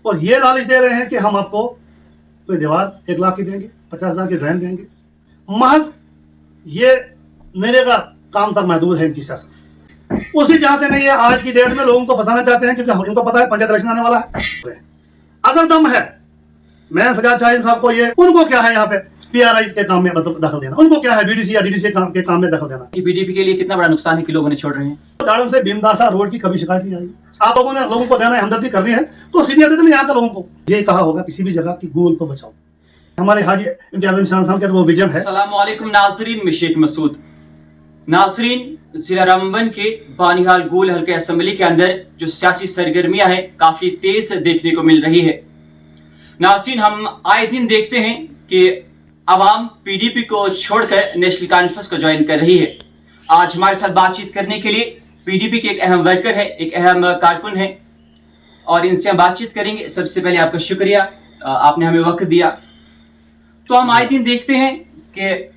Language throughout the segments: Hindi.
और ये लालच दे रहे हैं कि हम आपको कोई दीवार 1 लाख की देंगे, 50,000 की ड्रेन देंगे। महज ये नरेगा काम तक महदूद है इनकी सियासत। उसी जहां से नहीं है, आज की डेट में लोगों को फंसाना चाहते हैं, क्योंकि इनको पता है पंचायत इलेक्शन आने वाला है। अगर दम है, मैं सजाद शाहीन साहब को, ये उनको क्या है यहाँ पे पीआरआई के काम में मतलब दखल देना, उनको क्या है बीडीसी या डीडीसी के काम में दखल देना। बीडीपी के लिए कितना बड़ा नुकसान है कि लोग उन्हें छोड़ रहे हैं। दाड़म से भीमदासा रोड की कभी शिकायत नहीं आई। आप लोगों ने लोगों को देना है, हमदर्दी करनी है तो सीधे देते नहीं, यहाँ के लोगों को ये कहा होगा किसी भी जगह की गूगल को बचाओ। हमारे हाजी इम्तियाज निशान साहब का वो विजन है। अस्सलाम वालेकुम नाजरीन, मैं शेख मसूद। नाजरीन, जिला रामबन के बानिहाल गोल हल्के असेंबली के अंदर जो सियासी सरगर्मियां हैं काफी तेज देखने को मिल रही है। नाजरीन, हम आए दिन देखते हैं कि आवाम पीडीपी को छोड़कर नेशनल कॉन्फ्रेंस को ज्वाइन कर रही है। आज हमारे साथ बातचीत करने के लिए पीडीपी के एक अहम वर्कर है, एक अहम कारकुन है, और इनसे हम बातचीत करेंगे। सबसे पहले आपका शुक्रिया, आपने हमें वक्त दिया। तो हम आए दिन देखते हैं कि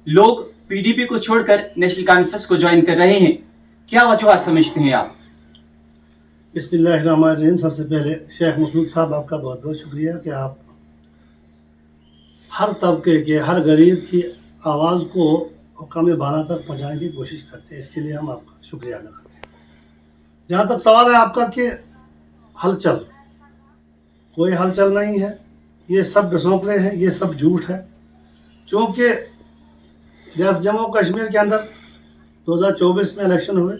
लोग पीडीपी को छोड़कर नेशनल कॉन्फ्रेंस को ज्वाइन कर रहे हैं, क्या वजह समझते हैं आप? बिस्मिल्लाहिर्रहमानिर्रहीम। सबसे पहले शेख मसूद साहब आपका बहुत बहुत शुक्रिया कि आप हर तबके के, हर गरीब की आवाज़ को हुक्काम बाला तक पहुँचाने की कोशिश करते हैं, इसके लिए हम आपका शुक्रिया अदा करते हैं। जहाँ तक सवाल है आपका कि हलचल, कोई हलचल नहीं है, ये सब डसौकले हैं, ये सब झूठ है। क्योंकि जम्मू कश्मीर के अंदर 2024 में इलेक्शन हुए,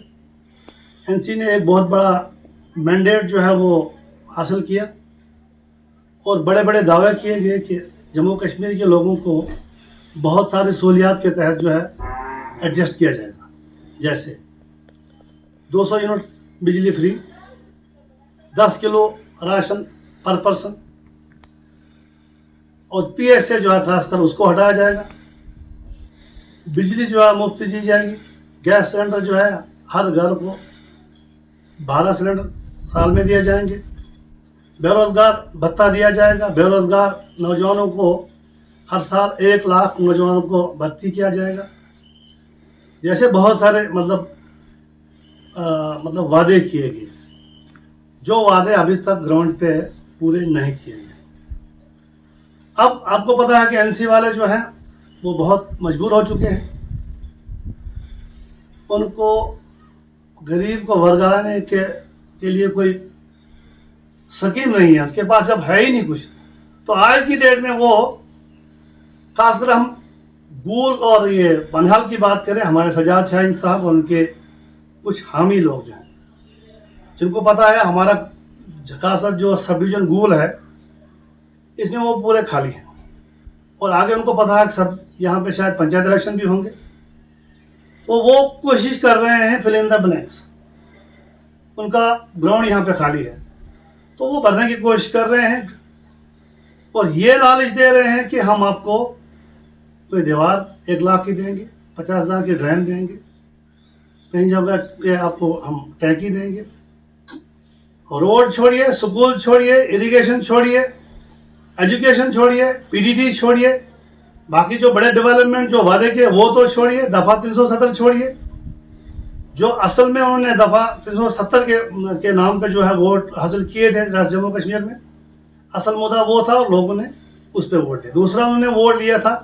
एनसी ने एक बहुत बड़ा मैंडेट जो है वो हासिल किया और बड़े बड़े दावे किए गए कि जम्मू कश्मीर के लोगों को बहुत सारी सहूलियात के तहत जो है एडजस्ट किया जाएगा, जैसे 200 यूनिट बिजली फ्री, 10 किलो राशन पर पर्सन, और पीएसए जो है खासकर उसको हटाया जाएगा, बिजली जो है मुफ्त दी जाएगी, गैस सिलेंडर जो है हर घर को 12 सिलेंडर साल में दिए जाएंगे, बेरोज़गार भत्ता दिया जाएगा, बेरोज़गार नौजवानों को हर साल 1 लाख नौजवानों को भर्ती किया जाएगा। जैसे बहुत सारे मतलब वादे किए गए, जो वादे अभी तक ग्राउंड पे पूरे नहीं किए गए। अब आपको पता है कि एनसी वाले जो हैं वो बहुत मजबूर हो चुके हैं, उनको गरीब को वर्गाने के लिए कोई स्कीम नहीं है, उनके पास जब है ही नहीं कुछ। तो आज की डेट में वो, खासकर हम गूल और ये बनिहाल की बात करें, हमारे सजाद शाहीन साहब और उनके कुछ हामी लोग जो हैं, जिनको पता है हमारा झकासत जो सब डिवीजन गूल है इसमें वो पूरे खाली हैं, और आगे उनको पता है कि सब यहाँ पे शायद पंचायत इलेक्शन भी होंगे, तो वो कोशिश कर रहे हैं फिल इन द ब्लैंक्स। उनका ग्राउंड यहाँ पे खाली है तो वो भरने की कोशिश कर रहे हैं, और ये लालच दे रहे हैं कि हम आपको कोई दीवार 1 लाख की देंगे, 50,000 की ड्रेन देंगे, कहीं जगह पे आपको हम टैंकी देंगे। रोड छोड़िए, स्कूल छोड़िए, इरिगेशन छोड़िए, एजुकेशन छोड़िए, पीडीटी छोड़िए, बाकी जो बड़े डेवलपमेंट जो वादे किए वो तो छोड़िए, दफ़ा 370 छोड़िए। जो असल में उन्होंने दफ़ा 370 के नाम पे जो है वोट हासिल किए थे जम्मू कश्मीर में, असल मुद्दा वो था और लोगों ने उस पर वोट दिया। दूसरा उन्होंने वोट लिया था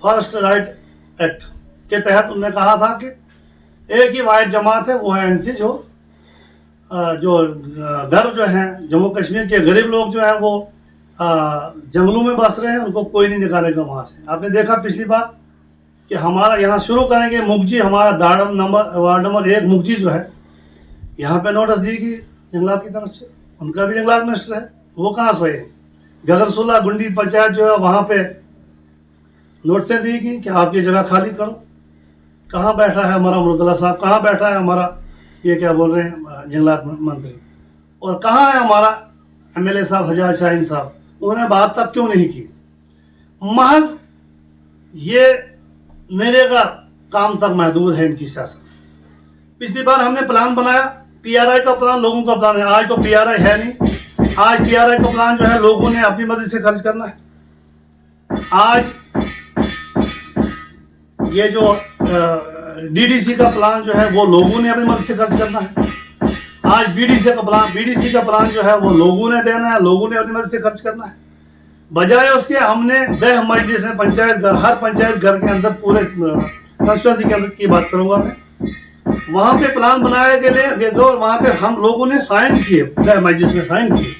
फर्स्ट राइट एक्ट के तहत। उन्होंने कहा था कि एक ही वाहिद जमात है, वो है एनसी, जो घर जो हैं जम्मू कश्मीर के गरीब लोग जो हैं वो जंगलों में बस रहे हैं, उनको कोई नहीं निकालेगा वहाँ से। आपने देखा पिछली बार कि हमारा यहाँ शुरू करेंगे मुगजी, हमारा दाड़म वार्ड नंबर 1 मुगजी जो है, यहाँ पे नोटिस दी गई जंगलात की तरफ से, उनका भी जंगलात मिनिस्टर है, वो कहाँ सोए हैं। गगरसुल्ला गुंडी पंचायत जो है वहाँ पे नोटिसें दी गई कि आप ये जगह खाली करो। कहाँ बैठा है हमारा मुर्तला साहब, कहाँ बैठा है हमारा ये क्या बोल रहे हैं जंगलात मंत्री, और कहाँ है हमारा एमएलए साहब सजाद शाहीन साहब, उन्होंने बात तक क्यों नहीं की। महज ये नरेगा काम तक महदूद है इनकी सियासत। पिछली बार हमने प्लान बनाया, पीआरआई का प्लान, लोगों का प्लान है। आज तो पीआरआई है नहीं, आज पीआरआई का प्लान जो है लोगों ने अपनी मर्जी से खर्च करना है। आज ये जो डीडीसी का प्लान जो है वो लोगों ने अपनी मर्जी से खर्च करना है। आज बीडीसी का प्लान जो है वो लोगों ने देना है, लोगों ने अपनी मदद से खर्च करना है। बजाय उसके हमने 10 मजलिस में पंचायत घर, हर पंचायत घर के अंदर पूरे कंस्टिट्यूंसी के अंदर की बात करूंगा मैं, वहां पे प्लान बनाए गए और वहां पे हम लोगों ने साइन किए, 10 मजलिस में साइन किए।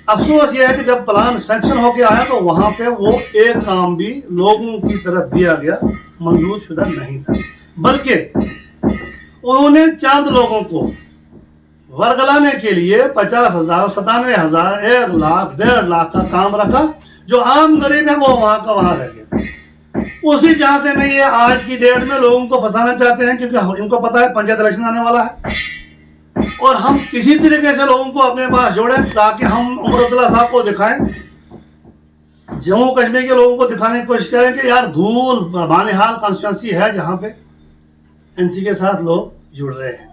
अफसोस यह है कि जब प्लान सैंक्शन होके आया तो वहां पे वो एक काम भी लोगों की तरफ दिया गया मंजूर शुदा नहीं था, बल्कि उन्होंने चंद लोगों को वर्गलाने के लिए 50,000, 97,000, 1 लाख, 1.5 लाख का काम रखा। जो आम गरीब है वो वहां का वहां रह गया। उसी झांसे में ये आज की डेट में लोगों को फंसाना चाहते हैं, क्योंकि इनको पता है पंचायत इलेक्शन आने वाला है और हम किसी तरीके से लोगों को अपने पास जोड़ें ताकि हम उमर अब्दुल्ला साहब को दिखाएं, जम्मू कश्मीर के लोगों को दिखाने की कोशिश करें कि यार धूल बानिहाल कॉन्स्टिट्यूंसी है जहां पे एनसी के साथ लोग जुड़ रहे हैं,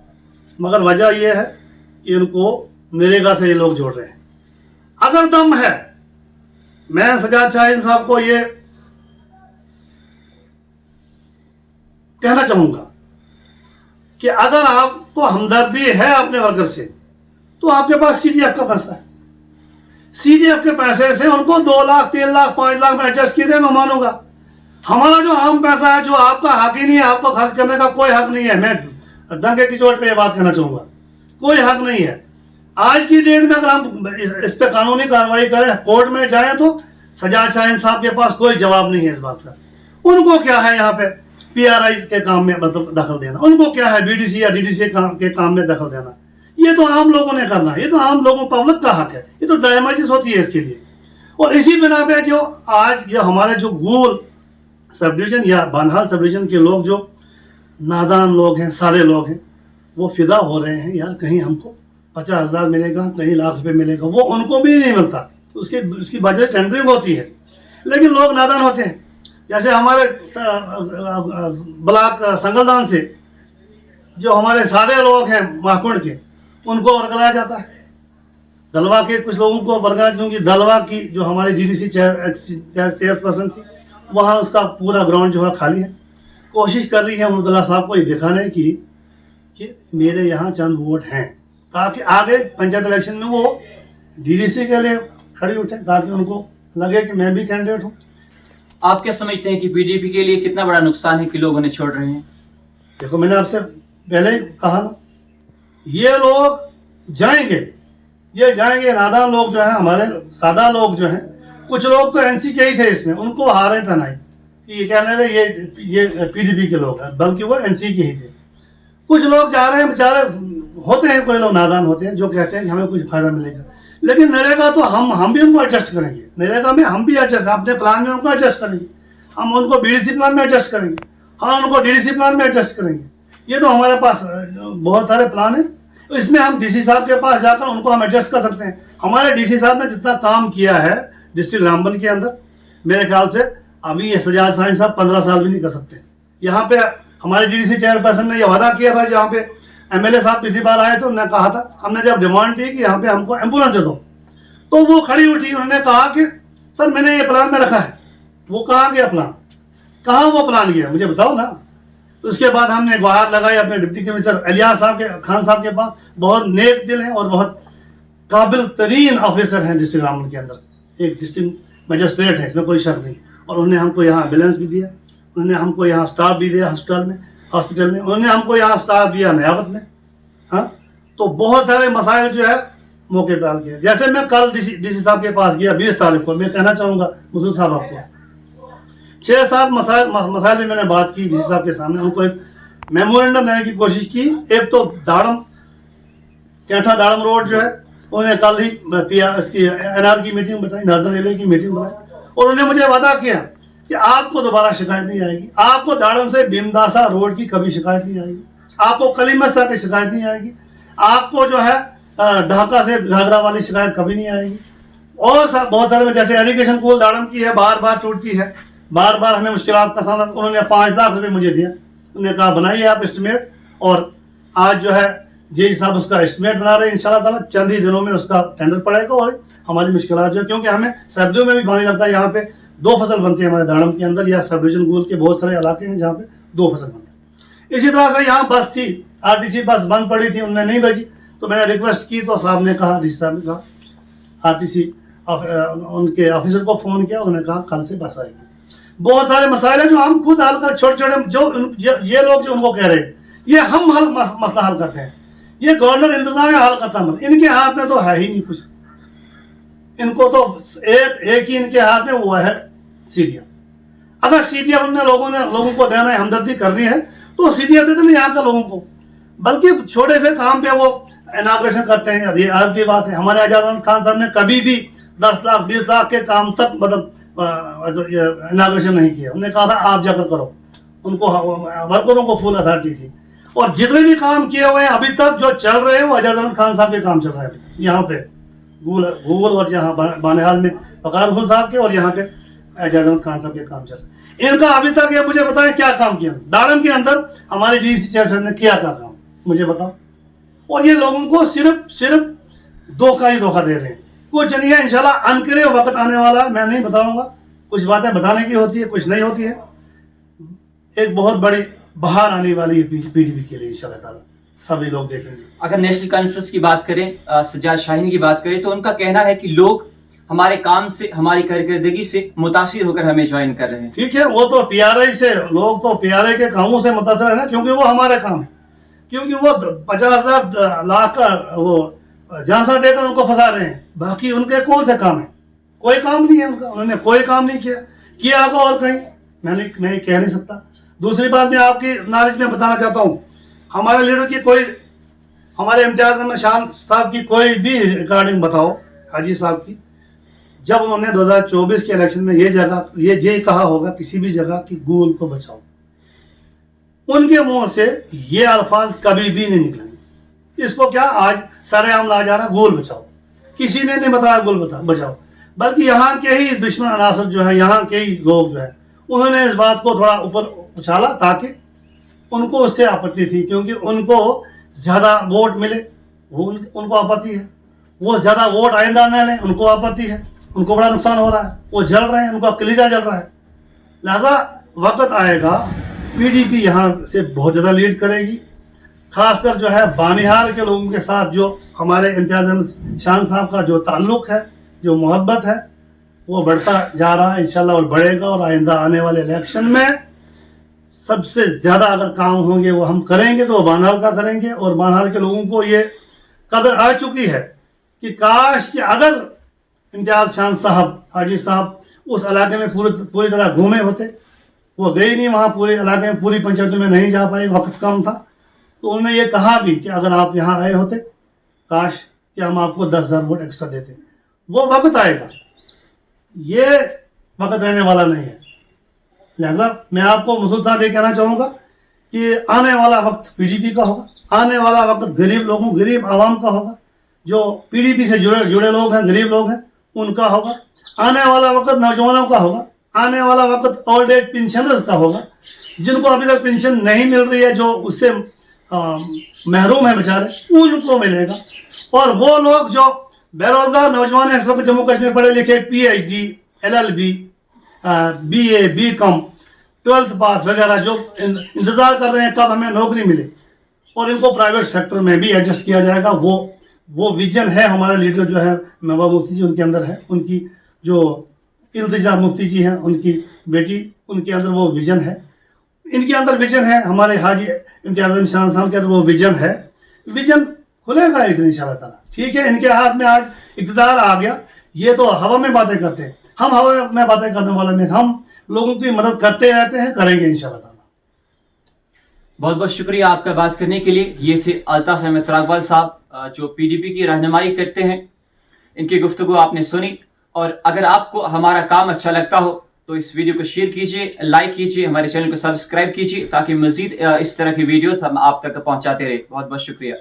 मगर वजह यह है कि इनको नरेगा से ये लोग जोड़ रहे हैं। अगर दम है, मैं सजाद शाहीन साहब को ये कहना चाहूंगा कि अगर आपको हमदर्दी है अपने वर्कर से तो आपके पास सीडीएफ का पैसा है, सीडीएफ के पैसे से उनको 2 लाख, 3 लाख, 5 लाख में एडजस्ट किए थे, मैं मानूंगा। हमारा जो आम पैसा है, जो आपका हक ही नहीं है, आपको खर्च करने का कोई हक नहीं है। मैं डंके की चोट पे ये बात कहना चाहूंगा, कोई हक नहीं है। आज की डेट में अगर हम इस पे कानूनी कार्रवाई करें, कोर्ट में जाएं, तो सजाद शाहीन साहब के पास कोई जवाब नहीं है इस बात का। उनको क्या है यहाँ पे पीआरआई के काम में मतलब दखल देना, उनको क्या है बीडीसी या डीडीसी के काम में दखल देना। ये तो आम लोगों ने करना है, ये तो आम लोगों पब्लिक का हक है, ये तो दयामर्जी होती है इसके लिए। और इसी बिना पे जो आज ये हमारे जो गूल सब डिवीजन या बानिहाल सब डिवीजन के लोग, जो नादान लोग हैं, सारे लोग हैं, वो फिदा हो रहे हैं यार कहीं हमको 50,000 मिलेगा, कहीं लाख रुपए मिलेगा, वो उनको भी नहीं मिलता। उसकी बजट टेंडरिंग होती है, लेकिन लोग नादान होते हैं। जैसे हमारे ब्लॉक संगलदान से जो हमारे सादे लोग हैं माहकुंड के, उनको वर्गलाया जाता है। दलवा के कुछ लोगों को वर्गलाया, क्योंकि दलवा की जो हमारी डीडीसी चेयरपर्सन थी, वहाँ उसका पूरा ग्राउंड जो है खाली है। कोशिश कर रही है अब्दुल्ला साहब को ये दिखाने की कि मेरे यहाँ चंद वोट हैं, ताकि आगे पंचायत इलेक्शन में वो डीडीसी के लिए खड़ी उठे, ताकि उनको लगे कि मैं भी कैंडिडेट हूँ। आप क्या समझते हैं कि पीडीपी के लिए कितना बड़ा नुकसान है कि लोग उन्हें छोड़ रहे हैं? देखो, मैंने आपसे पहले ही कहा ना, ये लोग जाएंगे, ये जाएंगे। नादान लोग जो है, हमारे सादा लोग जो हैं, कुछ लोग तो एनसी के ही थे इसमें, उनको हारें पहनाई कि ये कहने लगे ये पीडीपी के लोग हैं, बल्कि वो एनसी के ही थे। कुछ लोग जा रहे हैं, बेचारे होते हैं, कोई लोग नादान होते हैं जो कहते हैं कि हमें कुछ फायदा मिलेगा। लेकिन नरेगा तो हम भी उनको एडजस्ट करेंगे, नरेगा में हम भी एडजस्ट, अपने प्लान में उनको एडजस्ट करेंगे, हम उनको बीडीसी प्लान में एडजस्ट करेंगे, हम उनको डीडीसी प्लान में एडजस्ट करेंगे। ये तो हमारे पास बहुत सारे प्लान हैं, तो इसमें हम डीसी साहब के पास जाकर उनको हम एडजस्ट कर सकते हैं। हमारे डीसी साहब ने जितना काम किया है डिस्ट्रिक्ट रामबन के अंदर, मेरे ख्याल से अभी ये सजाद शाहीन साहब 15 साल भी नहीं कर सकते। यहाँ पे हमारे डीडीसी चेयरपर्सन ने यह वादा किया था, जहाँ पे एमएलए साहब पिछली बार आए थे, उन्होंने कहा था, हमने जब डिमांड की कि यहाँ पे हमको एम्बुलेंस दे दो, तो वो खड़ी उठी, उन्होंने कहा कि सर मैंने ये प्लान में रखा है। वो कहाँ गया प्लान, कहाँ वो प्लान गया, मुझे बताओ ना। उसके बाद हमने गुहार लगाई अपने डिप्टी कमिश्नर इलियास साहब के, खान साहब के पास। बहुत नेक दिल हैं और बहुत काबिल तरीन ऑफिसर हैं डिस्ट्रिक्ट रामबन के अंदर, एक डिस्ट्रिक्ट मजिस्ट्रेट है, इसमें कोई शक नहीं। और उन्होंने हमको यहाँ एम्बुलेंस भी दिया, उन्होंने हमको यहाँ स्टाफ भी दिया हॉस्पिटल में, उन्होंने हमको यहाँ स्टाफ दिया नयाबत में। हाँ, तो बहुत सारे मसाइल जो है मौके पर हल किए। जैसे मैं कल डीसी साहब के पास गया 20 तारीख को, मैं कहना चाहूँगा मसूद साहब आपको 6-7 मसाइल में मैंने बात की डीसी साहब के सामने, उनको एक मेमोरेंडम देने की कोशिश की। एक तो कैंठा दाड़म रोड जो है, उन्होंने कल ही इसकी एनआर की मीटिंग बताई, नॉर्दर्न रेलवे की मीटिंग बताई, और उन्होंने मुझे वादा किया कि आपको दोबारा शिकायत नहीं आएगी, आपको दाड़म से भीमदासा रोड की कभी शिकायत नहीं आएगी, आपको कलीमस्ता की शिकायत नहीं आएगी, आपको जो है ढाका से घाघरा वाली शिकायत कभी नहीं आएगी। और बहुत सारे में जैसे एरीगेशन पुल दाड़म की है, बार बार टूटती है, बार बार हमें मुश्किलात का सामना। उन्होंने 5 लाख रुपए मुझे दिया, उन्होंने कहा बनाइए आप एस्टिमेट, और आज जो है जेई साहब उसका एस्टिमेट बना रहे हैं। इंशाल्लाह ताला चंद ही दिनों में उसका टेंडर पड़ेगा और हमारी मुश्किलात जो है, क्योंकि हमें सर्दियों में भी पानी लगता है। यहाँ पे 2 फसल बनती है हमारे दाड़म के अंदर, या सब डिवीजन गोल के बहुत सारे इलाके हैं जहाँ पे 2 फसल बनती है। इसी तरह से यहाँ बस थी, आरटीसी बस बंद पड़ी थी, उन्होंने नहीं भेजी, तो मैंने रिक्वेस्ट की तो साहब ने कहा, डी साहब ने कहा, आरटीसी उनके ऑफिसर को फ़ोन किया, उन्होंने कहा कल से बस आएगी। बहुत सारे मसाइल हैं जो हम खुद हल कर, छोटे छोटे जो ये लोग जो उनको कह रहे हैं, ये हम मसला हल करते हैं, ये गवर्नर इंतजामिया हल करता है। इनके हाथ में तो है ही नहीं कुछ, इनको तो एक ही इनके हाथ में वो है सीढ़ियाँ। अगर सीढ़ियाँ उन लोगों को देना है, हमदर्दी करनी है, तो सीढ़ियाँ देते नहीं यहाँ के लोगों को, बल्कि छोटे से काम पे वो इनाग्रेशन करते हैं। ये आपकी बात है, हमारे एजाज खान साहब ने कभी भी 10 लाख 20 लाख के काम तक मतलब इनाग्रेशन नहीं किया। उन्होंने कहा था आप जाकर करो, उनको वर्करों को फुल अथॉरिटी थी। और जितने भी काम किए हुए हैं अभी तक जो चल रहे हैं वो एजाज अहमद खान साहब के काम चल रहे हैं यहाँ पे गूगल और यहाँ बानिहाल में वकार हुल साहब के, और यहाँ पे एजाज अहमद खान साहब के काम चल रहे हैं। इनका अभी तक ये मुझे बताएं क्या काम किया दाड़म के अंदर, हमारे डीसी चेयरमैन ने किया क्या काम, मुझे बताओ। और ये लोगों को सिर्फ धोखा दे रहे हैं, कुछ नहीं है। इंशाल्लाह अनकरीब वक्त आने वाला है, मैं नहीं बताऊंगा, कुछ बातें बताने की होती है, कुछ नहीं होती है। एक बहुत बड़ी बहार आने वाली है पीडीपी के लिए, इंशाल्लाह ताला सभी लोग देखेंगे। अगर नेशनल कॉन्फ्रेंस की बात करें, सज्जाद शाहीन की बात करें, तो उनका कहना है कि लोग हमारे काम से, हमारी कारकर्दगी से मुतासिर होकर हमें ज्वाइन कर रहे हैं। ठीक है, वो तो पीआरआई से, लोग तो पीआरआई के कामों से मुतासर है ना, क्योंकि वो हमारे काम है, क्योंकि वो 50,000 लाख का वो झांसा देकर उनको फंसा रहे हैं। बाकी उनके कौन से काम है? कोई काम नहीं है उनका, उन्होंने कोई काम नहीं किया होगा और कहीं मैं कह नहीं सकता। दूसरी बात मैं आपकी नॉलेज में बताना चाहता हूँ, हमारे लीडर की कोई, हमारे इम्तियाज अहमद शाह साहब की कोई भी रिकॉर्डिंग बताओ हाजी साहब की, जब उन्होंने 2024 के इलेक्शन में ये कहा होगा किसी भी जगह कि गूगल को बचाओ, उनके मुंह से ये अल्फाज कभी भी नहीं निकलेंगे। इसको क्या आज सरेआम ला जा रहा, गूगल बचाओ, किसी ने नहीं बताया गूगल बचाओ, बल्कि यहाँ के ही दुश्मन अनासर जो है, यहाँ के ही लोग जो है, उन्होंने इस बात को थोड़ा ऊपर उछाला ताकि उनको उससे आपत्ति थी, क्योंकि उनको ज़्यादा वोट मिले, वो उनको आपत्ति है। वो ज़्यादा वोट आइंदा न लें, उनको आपत्ति है, उनको बड़ा नुकसान हो रहा है, वो जल रहे हैं, उनका कलीजा जल रहा है। लिहाजा वक्त आएगा पीडीपी यहाँ से बहुत ज़्यादा लीड करेगी, खासकर जो है बानिहाल के लोगों के साथ जो हमारे इम्तियाज अहमद शाह साहब का जो ताल्लुक़ है, जो मोहब्बत है, वो बढ़ता जा रहा है इंशाल्लाह और बढ़ेगा। और आइंदा आने वाले इलेक्शन में सबसे ज़्यादा अगर काम होंगे वो हम करेंगे तो बानिहाल का करेंगे। और बानिहाल के लोगों को ये कदर आ चुकी है कि काश कि अगर इम्तियाज शाह साहब हाजी साहब उस इलाके में पूरी तरह घूमे होते, वो गए नहीं वहाँ, पूरे इलाके में पूरी पंचायतों में नहीं जा पाए, वक्त कम था, तो उन्होंने ये कहा भी कि अगर आप यहाँ आए होते काश कि हम आपको 10,000 वोट एक्स्ट्रा देते। वो वक्त आएगा, ये वक्त रहने वाला नहीं है। लिहाजा मैं आपको मसूद साहब ये कहना चाहूँगा कि आने वाला वक्त पीडीपी का होगा, आने वाला वक्त गरीब लोगों, गरीब आवाम का होगा, जो पीडीपी से जुड़े लोग हैं, गरीब लोग हैं, उनका होगा। आने वाला वक्त नौजवानों का होगा, आने वाला वक्त ओल्ड एज पेंशनर्स का होगा, जिनको अभी तक पेंशन नहीं मिल रही है, जो उससे महरूम है बेचारे, उनको मिलेगा। और वो लोग जो बेरोजगार नौजवान हैं इस वक्त जम्मू कश्मीर, पढ़े लिखे, PhD, LLB, BA, BCom, 12th पास वगैरह, जो इंतज़ार कर रहे हैं कब हमें नौकरी मिले और इनको प्राइवेट सेक्टर में भी एडजस्ट किया जाएगा, वो विजन है हमारे लीडर जो है महबूबा मुफ्ती जी, उनके अंदर है। उनकी जो इल्तिजा मुफ्ती जी हैं, उनकी बेटी, उनके अंदर वो विजन है, इनके अंदर विजन है, हमारे हाजी इम्तियाज अहमद शाह साहब के अंदर वो विजन है। विजन खुलेगा एक दिन इंशाल्लाह ताला। ठीक है, इनके हाथ में आज इक़्तिदार आ गया, ये तो हवा में बातें करते हैं, हम हवा में बातें करने वाले में, हम लोगों की मदद करते रहते हैं, करेंगे इंशाल्लाह ताला। बहुत बहुत शुक्रिया आपका बात करने के लिए। ये थे अल्ताफ अहमद त्रागवाल साहब, जो पीडीपी की रहनुमाई करते हैं। इनकी गुफ्तगू आपने सुनी, और अगर आपको हमारा काम अच्छा लगता हो तो इस वीडियो को शेयर कीजिए, लाइक कीजिए, हमारे चैनल को सब्सक्राइब कीजिए, ताकि मजीद इस तरह की वीडियोस हम आप तक पहुंचाते रहे। बहुत बहुत शुक्रिया।